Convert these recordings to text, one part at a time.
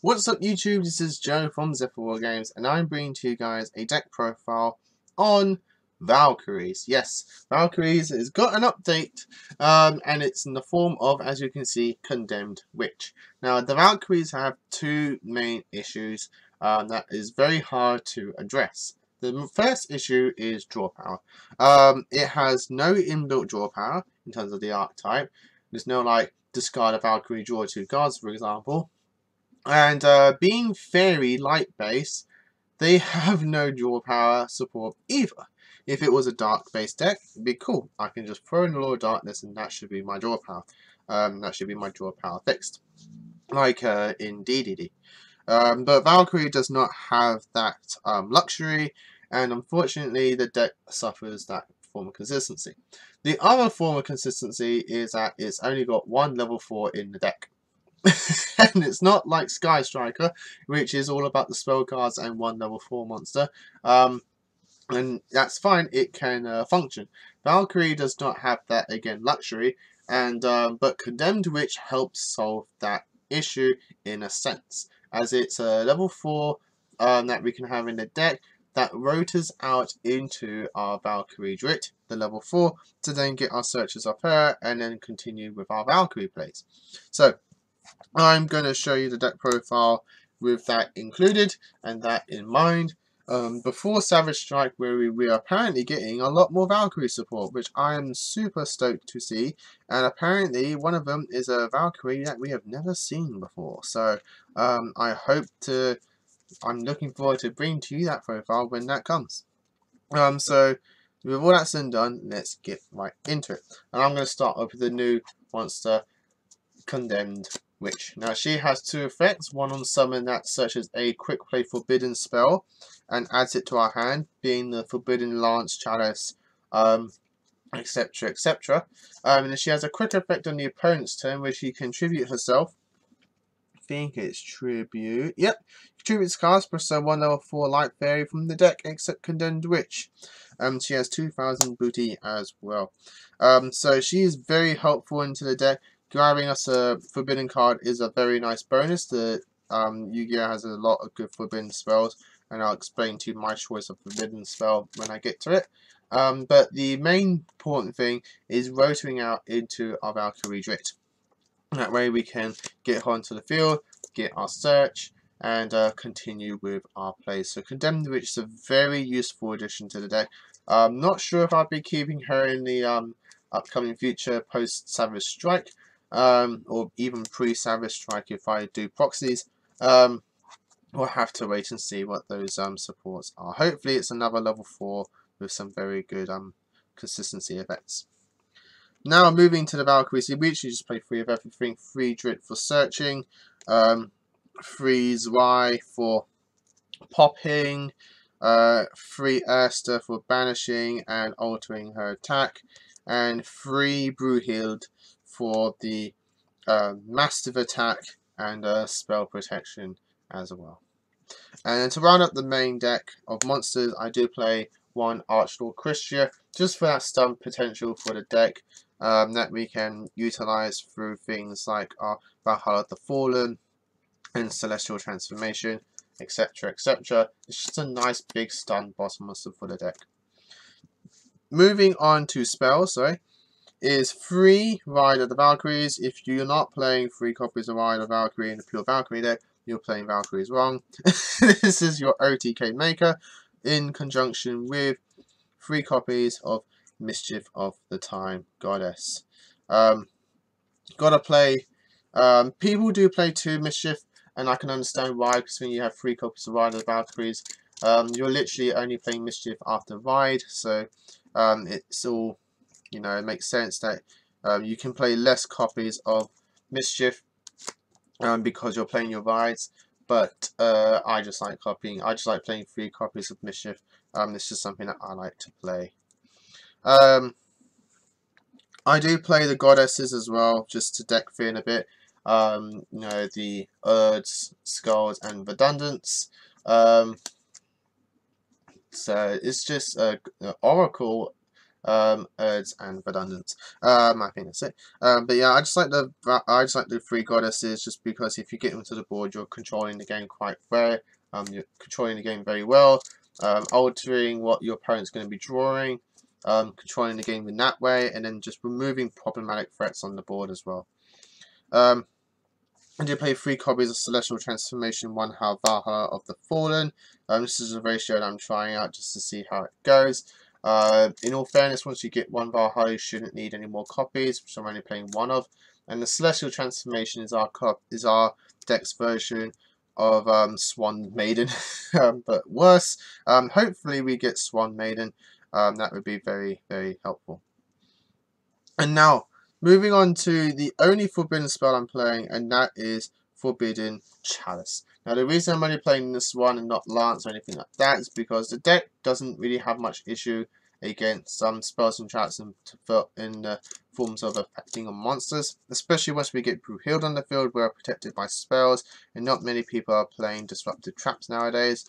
What's up YouTube, this is Joe from Zephyr Wargames and I'm bringing to you guys a deck profile on Valkyries. Yes, Valkyries has got an update and it's in the form of, as you can see, Condemned Witch. Now the Valkyries have two main issues that is very hard to address. The first issue is draw power. It has no inbuilt draw power in terms of the archetype. There's no like discard a Valkyrie, draw 2 cards, for example. And being fairy light base, they have no draw power support either. If it was a dark based deck, it'd be cool. I can just throw in a Law of Darkness and that should be my draw power. That should be my draw power fixed. Like in DDD. But Valkyrie does not have that luxury, and unfortunately the deck suffers that form of consistency. The other form of consistency is that it's only got one level 4 in the deck. And it's not like Sky Striker, which is all about the spell cards and one level 4 monster. And that's fine, it can function. Valkyrie does not have that, again, luxury, and but Condemned Witch helps solve that issue in a sense, as it's a level 4 that we can have in the deck that rotors out into our Valkyrie Drit, the level 4, to then get our Searchers of her and then continue with our Valkyrie plays. So I'm going to show you the deck profile with that included and that in mind. Before Savage Strike, where we are apparently getting a lot more Valkyrie support, which I am super stoked to see. And apparently one of them is a Valkyrie that we have never seen before. So I'm looking forward to bringing to you that profile when that comes. So with all that's done, let's get right into it. And I'm going to start off with the new monster, Condemned Witch. Now she has two effects, one on summon that searches a quick play forbidden spell and adds it to our hand, being the Forbidden Lance, Chalice, etc, etc. And then she has a quick effect on the opponent's turn where she can tribute herself. I think it's tribute. Yep. Tributes cast plus one level 4 light fairy from the deck except Condemned Witch. She has 2000 booty as well. So she is very helpful into the deck. Grabbing us a forbidden card is a very nice bonus. The Yu-Gi-Oh has a lot of good forbidden spells, and I'll explain to you my choice of forbidden spell when I get to it. But the main important thing is rotating out into our Valkyrie Drit. That way we can get her onto the field, get our search, and continue with our play. So Condemned Witch is a very useful addition to the deck. I'm not sure if I'll be keeping her in the upcoming future post Savage Strike. Or even pre-Savage Strike if I do proxies. We'll have to wait and see what those supports are. Hopefully it's another level 4 with some very good consistency effects. Now moving to the Valkyrie Witch, you just play 3 of everything. 3 Drit for searching, 3 Y for popping, 3 Erster for banishing and altering her attack, and 3 Brewhild for the massive attack and spell protection as well. And then to round up the main deck of monsters, I do play 1 Archlord Christia, just for that stun potential for the deck that we can utilize through things like our Valhalla the Fallen and Celestial Transformation, etc, etc. It's just a nice big stun boss monster for the deck. Moving on to spells, is 3 Ride of the Valkyries. If you're not playing 3 copies of Ride of Valkyrie in the pure Valkyrie deck, you're playing Valkyries wrong. This is your OTK maker in conjunction with 3 copies of Mischief of the Time Goddess. Gotta play. People do play 2 Mischief, and I can understand why, because when you have 3 copies of Ride of the Valkyries, you're literally only playing Mischief after Ride, so it's all, you know, it makes sense that you can play less copies of Mischief because you're playing your rides. But I just like playing 3 copies of Mischief. This is something that I like to play. I do play the Goddesses as well, just to deck fin a bit. You know, the Urds, Skulls, and Redundants. So it's just Oracle. Urds, and Redundant. I think that's it. But yeah, I just like the three goddesses just because if you get into the board, you're controlling the game quite well. You're controlling the game very well. Altering what your opponent's going to be drawing. Controlling the game in that way, and then just removing problematic threats on the board as well. I do play 3 copies of Celestial Transformation, 1 Valhalla of the Fallen. This is a ratio that I'm trying out just to see how it goes. In all fairness, once you get 1 Valhalla, you shouldn't need any more copies, which I'm only playing 1 of. And the Celestial Transformation is our deck's version of Swan Maiden, but worse. Hopefully we get Swan Maiden. That would be very, very helpful. And now, moving on to the only forbidden spell I'm playing, and that is Forbidden Chalice. Now, the reason I'm only playing this one and not Lance or anything like that is because the deck doesn't really have much issue against some spells and traps in the forms of affecting on monsters, especially once we get Brewhealed on the field. We're protected by spells, and not many people are playing disruptive traps nowadays.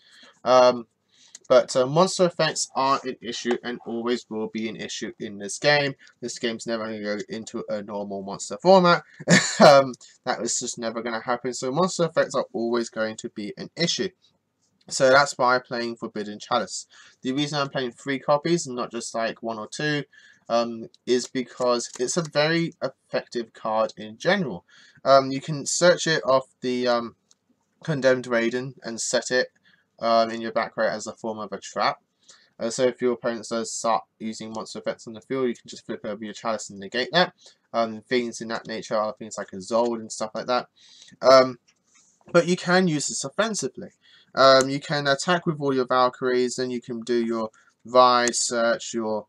But monster effects are an issue and always will be an issue in this game. This game's never going to go into a normal monster format. That was just never going to happen. So monster effects are always going to be an issue. So that's why I'm playing Forbidden Chalice. The reason I'm playing 3 copies and not just like 1 or 2 is because it's a very effective card in general. You can search it off the Condemned Raiden and set it in your back row as a form of a trap. So if your opponent does start using monster effects on the field, you can just flip over your Chalice and negate that. Things in that nature are things like a Zold and stuff like that. But you can use this offensively. You can attack with all your Valkyries, then you can do your Ride, Search, your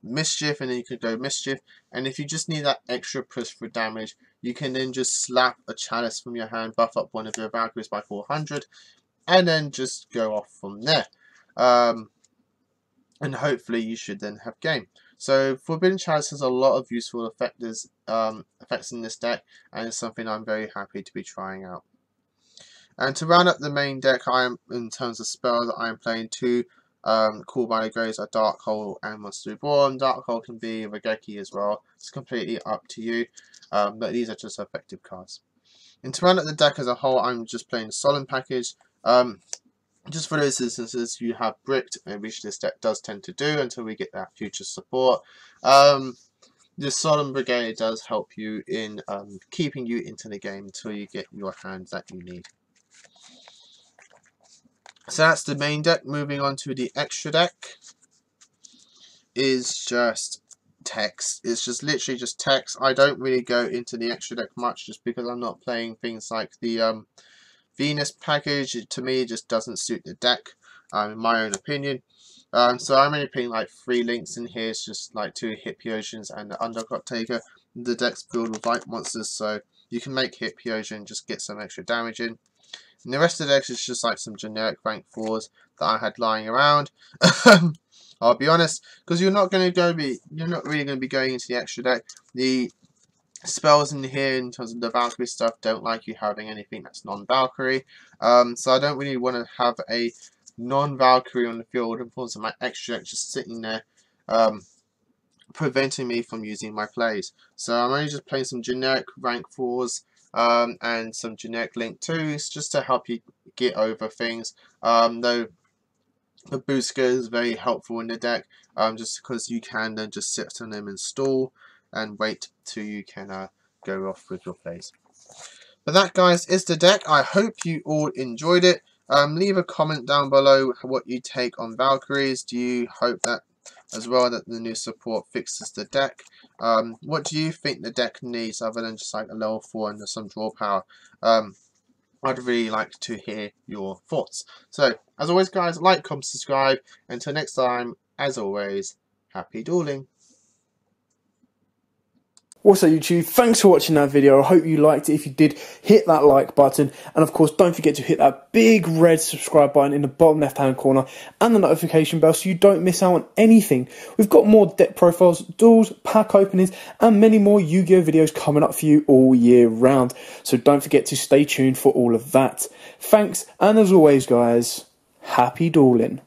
Mischief, and then you can go Mischief. And if you just need that extra push for damage, you can then just slap a Chalice from your hand, buff up one of your Valkyries by 400, and then just go off from there. And hopefully you should then have game. So Forbidden Chalice has a lot of useful effects in this deck, and it's something I'm very happy to be trying out. And to round up the main deck, in terms of spells, I am playing 2 Call by the Graves are Dark Hole and Monster Reborn. Dark Hole can be Regeki as well. It's completely up to you. But these are just effective cards. And to round up the deck as a whole, I'm just playing the Solemn package. Just for those instances you have bricked, which this deck does tend to do until we get that future support. The Solemn Brigade does help you in keeping you into the game until you get your hands that you need. So that's the main deck. Moving on to the extra deck is just text. It's just literally just text. I don't really go into the extra deck much just because I'm not playing things like the Venus package. To me, it just doesn't suit the deck, in my own opinion. So I'm only playing like 3 links in here. It's just like 2 Hipioceans and the Undercut Taker. The deck's filled with light monsters, so you can make Hipiocean and just get some extra damage in. And the rest of the decks is just like some generic rank 4s that I had lying around. I'll be honest, because you're not really going to be going into the extra deck. The spells in here, in terms of the Valkyrie stuff, don't like you having anything that's non-Valkyrie. So I don't really want to have a non-Valkyrie on the field in forms of my extra deck just sitting there, preventing me from using my plays. So I'm only just playing some generic rank 4s. And some generic link 2s just to help you get over things. Though the Booster is very helpful in the deck, just because you can then just sit on them and stall and wait till you can go off with your plays. But that, guys, is the deck. I hope you all enjoyed it. Leave a comment down below what you take on Valkyries. Do you hope that as well that the new support fixes the deck? What do you think the deck needs other than just like a level 4 and some draw power? I'd really like to hear your thoughts. So, as always, guys, like, comment, subscribe. Until next time, as always, happy dueling. Also, YouTube, thanks for watching that video. I hope you liked it. If you did, hit that like button. And of course, don't forget to hit that big red subscribe button in the bottom left-hand corner and the notification bell so you don't miss out on anything. We've got more deck profiles, duels, pack openings, and many more Yu-Gi-Oh videos coming up for you all year round. So don't forget to stay tuned for all of that. Thanks, and as always, guys, happy dueling.